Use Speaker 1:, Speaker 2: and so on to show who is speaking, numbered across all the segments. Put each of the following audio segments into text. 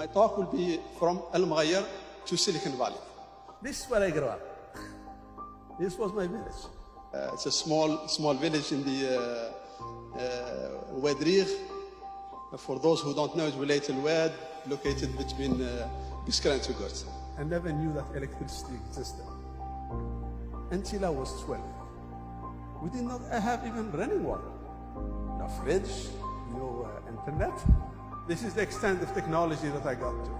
Speaker 1: My talk will be from Al Mughayyar to Silicon Valley.
Speaker 2: This is where I grew up. This was my village.
Speaker 1: It's a small village in the Wadrigh. For those who don't know, it's Wilayat al-Wad, located between Biskra and Tugurt.
Speaker 2: I never knew that electricity existed until I was 12. We did not have even running water. No fridge, no internet. This is the extent of technology that I got to.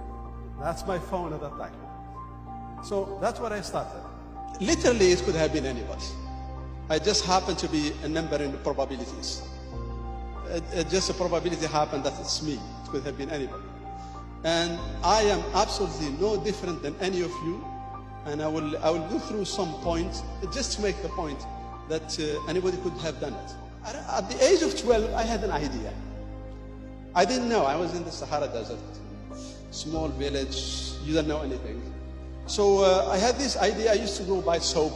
Speaker 2: That's my phone at that time. So that's what I started.
Speaker 1: Literally, it could have been anybody. I just happened to be a number in the probabilities. Just a probability happened that it's me. It could have been anybody. And I am absolutely no different than any of you. And I will go through some points just to make the point that anybody could have done it. At the age of 12, I had an idea. I didn't know. I was in the Sahara Desert, small village. You don't know anything. So I had this idea. I used to go buy soap.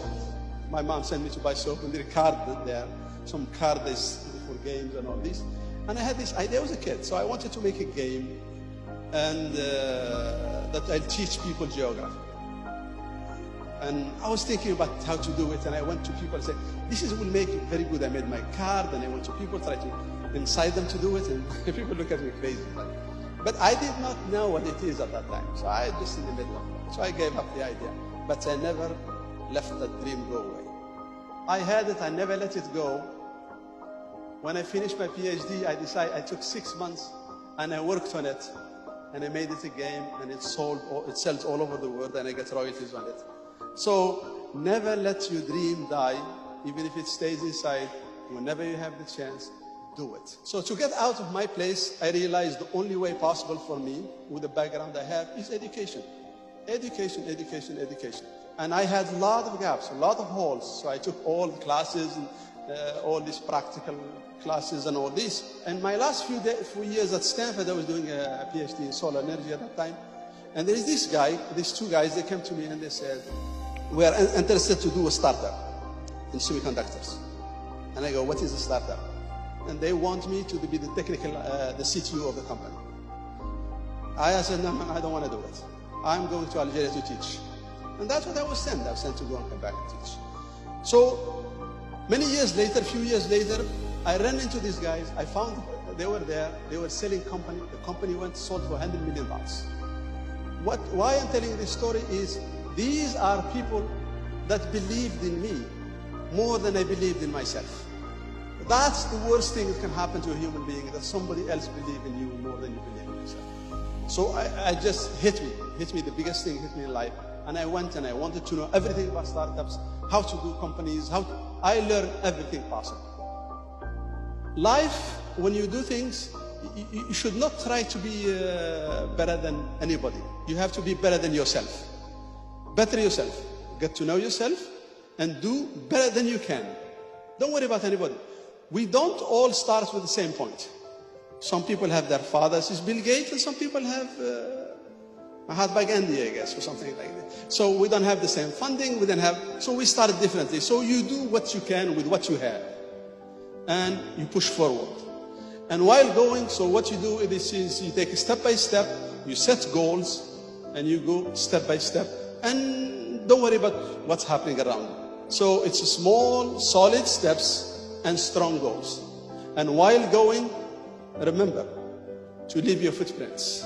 Speaker 1: My mom sent me to buy soap, and there are cards there, some cards for games and all this. And I had this idea. I was a kid, so I wanted to make a game, and that I'll teach people geography. And I was thinking about how to do it, and I went to people and said, "This will make it very good." I made my card, and I went to people, try to incite them to do it, and people look at me crazy. But I did not know what it is at that time, so I just in the middle of it. So I gave up the idea, but I never left that dream go away. I had it, I never let it go. When I finished my PhD, I took 6 months, and I worked on it, and I made it a game, and it sells all over the world, and I get royalties on it. So never let your dream die, even if it stays inside. Whenever you have the chance, do it. So to get out of my place, I realized the only way possible for me, with the background I have, is education. Education, education, education. And I had a lot of gaps, a lot of holes. So I took all the classes, and all these practical classes and all this. And my last few years at Stanford, I was doing a PhD in solar energy at that time. And there is this guy, these two guys, they came to me and they said, "We are interested to do a startup in semiconductors." And I go, "What is a startup?" And they want me to be the technical, the CTO of the company. I said, "No, I don't want to do it. I'm going to Algeria to teach." And that's what I was sent. I was sent to go and come back and teach. So many years later, a few years later, I ran into these guys. I found they were there. They were selling company. The company sold for $100 million. Why I'm telling this story is these are people that believed in me more than I believed in myself. That's the worst thing that can happen to a human being, that somebody else believes in you more than you believe in yourself. So I just hit me, the biggest thing hit me in life. And I went and I wanted to know everything about startups, how to do companies, I learned everything possible. Life, when you do things, you should not try to be better than anybody. You have to be better than yourself. Better yourself. Get to know yourself and do better than you can. Don't worry about anybody. We don't all start with the same point. Some people have their fathers is Bill Gates, and some people have Mahatma Gandhi, I guess, or something like that. So we don't have the same funding. So we started differently. So you do what you can with what you have, and you push forward. And while going, so what you do is you take it step by step, you set goals, and you go step by step, and don't worry about what's happening around. So it's small, solid steps and strong goals. And while going, remember to leave your footprints.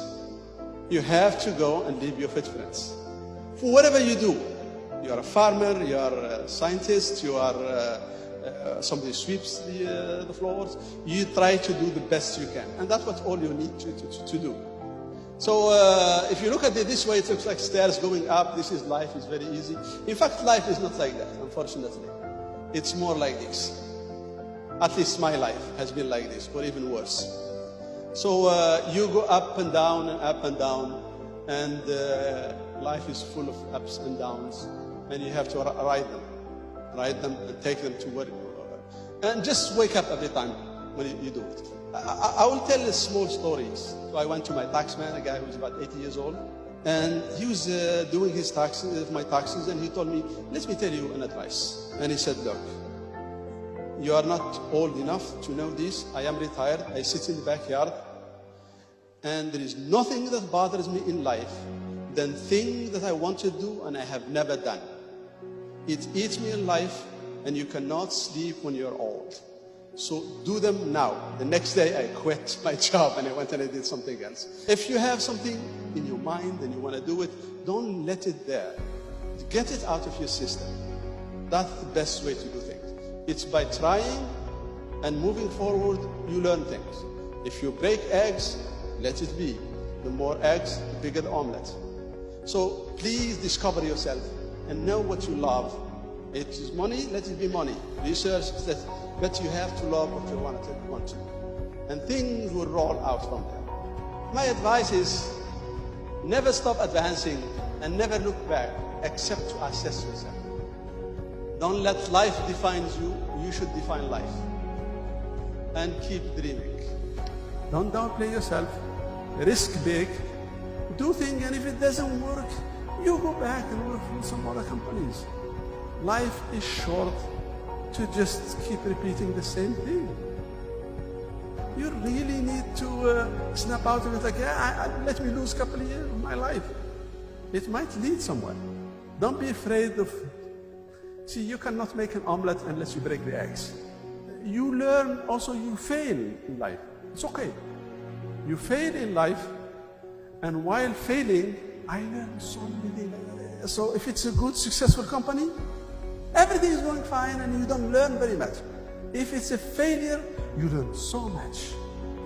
Speaker 1: You have to go and leave your footprints. For whatever you do, you are a farmer, you are a scientist, you are somebody sweeps the floors, you try to do the best you can. And that's what all you need to do. So if you look at it this way, it looks like stairs going up. This is life, is very easy. In fact, life is not like that, unfortunately. It's more like this. At least my life has been like this, or even worse. So you go up and down and up and down, and life is full of ups and downs, and you have to ride them and take them to work. And just wake up every time when you do it. I will tell small stories. So I went to my taxman, a guy who was about 80 years old, and he was doing his taxes, my taxes, and he told me, "Let me tell you an advice." And he said, "Look, you are not old enough to know this. I am retired. I sit in the backyard. And there is nothing that bothers me in life than things that I want to do and I have never done. It eats me in life, and you cannot sleep when you're old. So do them now. The next day I quit my job and I went and I did something else. If you have something in your mind and you want to do it, don't let it there. Get it out of your system. That's the best way to do things. It's by trying and moving forward, you learn things. If you break eggs, let it be. The more eggs, the bigger the omelette. So please discover yourself and know what you love. It is money, let it be money. Research that, but you have to love what you want to. And things will roll out from there. My advice is never stop advancing and never look back except to assess yourself. Don't let life define you, you should define life. And keep dreaming.
Speaker 2: Don't downplay yourself, risk big, do things, and if it doesn't work, you go back and work for some other companies. Life is short to just keep repeating the same thing. You really need to snap out of it like, let me lose a couple of years of my life. It might lead somewhere. Don't be afraid of, see, you cannot make an omelette unless you break the eggs. You learn, also you fail in life. It's okay. You fail in life, and while failing, I learned so many things. So if it's a good, successful company, everything is going fine and you don't learn very much. If it's a failure, you learn so much.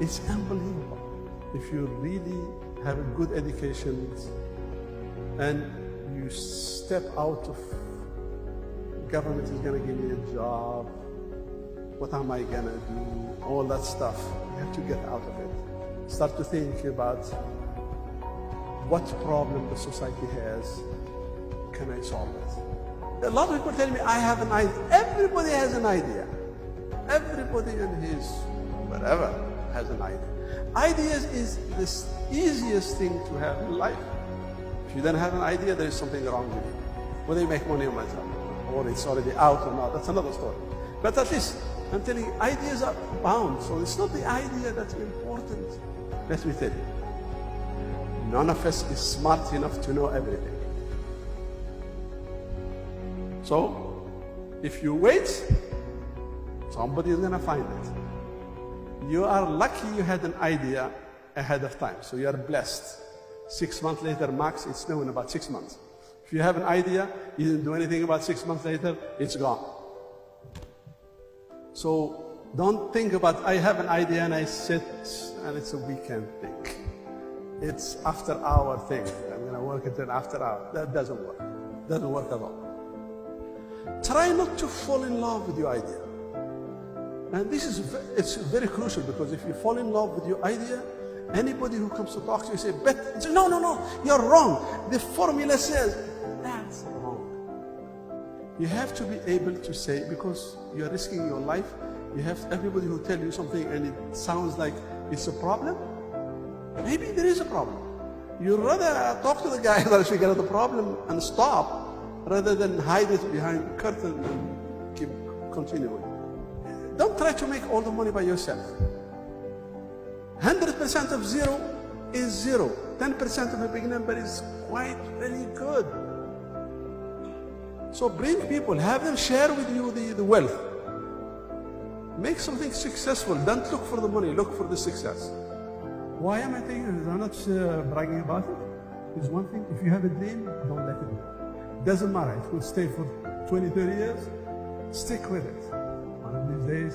Speaker 2: It's unbelievable. If you really have a good education and you step out of, government is going to give me a job, what am I going to do, all that stuff. You have to get out of it. Start to think about what problem the society has, can I solve it? A lot of people tell me, I have an idea. Everybody has an idea. Everybody in his whatever has an idea. Ideas is the easiest thing to have in life. If you don't have an idea, there is something wrong with you. Whether you make money or not, or it's already out or not, that's another story. But at least, I'm telling you, ideas are bound. So it's not the idea that's important. Let me tell you, none of us is smart enough to know everything. So, if you wait, somebody is going to find it. You are lucky you had an idea ahead of time, so you are blessed. 6 months later, max, it's known about 6 months. If you have an idea, you didn't do anything about 6 months later, it's gone. So, don't think about, I have an idea and I sit and it's a weekend thing. It's after hour thing. I'm going to work it in after hour. That doesn't work. Doesn't work at all. Try not to fall in love with your idea. And this is, it's very crucial, because if you fall in love with your idea, anybody who comes to talk to you say, but no, you're wrong. The formula says, that's wrong. You have to be able to say, because you're risking your life, you have everybody who tell you something and it sounds like it's a problem. Maybe there is a problem. You'd rather talk to the guy that figure out the problem and stop, rather than hide it behind the curtain and keep continuing. Don't try to make all the money by yourself. 100% of zero is zero. 10% of a big number is quite very good. So bring people, have them share with you the wealth. Make something successful. Don't look for the money, look for the success. Why am I telling you this? I'm not bragging about it. It's one thing, if you have a dream, don't let it go. Doesn't matter, it will stay for 20, 30 years. Stick with it. One of these days,